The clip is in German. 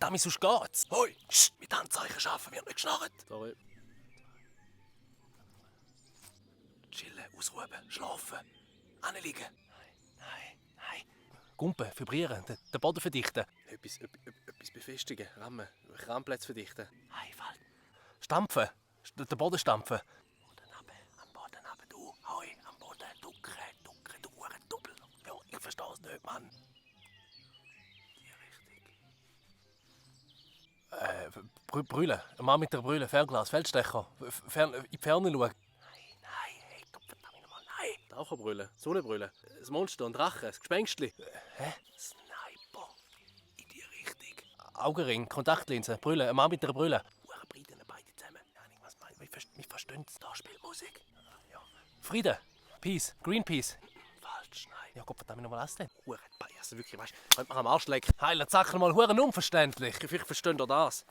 Dummy, sonst geht's. Hoi, mit Handzeichen schaffen wird nicht geschnarrt. Sorry. Chillen, ausruhen, schlafen, anliegen. Nein. Gumpen, vibrieren, den Boden verdichten. Etwas befestigen, rammen, Rammplätze verdichten. Falten. Stampfen, den Boden stampfen. Am Boden runter, du. Hoi, am Boden, ducken, du Hurendoppel. Ja, ich versteh's nicht, Mann. Brüllen. Ein Mann mit der Brille, Fernglas, Feldstecher. In die Ferne schauen. Nein, hey, verdammt nochmal, nein. Taucherbrille, Sonnenbrille, ein Monster, ein Drache, ein Gespenstli. Sniper. In die Richtung. Augenring, Kontaktlinsen, Brille, ein Mann mit der Brille. Hurenbreiten beide zusammen. Ja, was meint, wir verstehen es. Da spielt Musik. Ja. Frieden, Peace, Greenpeace. Falsch, nein. Ja, Gott, verdammt nochmal, was denn? Also wirklich, weißt du, könnte man am Arsch lecken. Heiler Zacker mal, Huren unverständlich. Vielleicht versteht ihr das.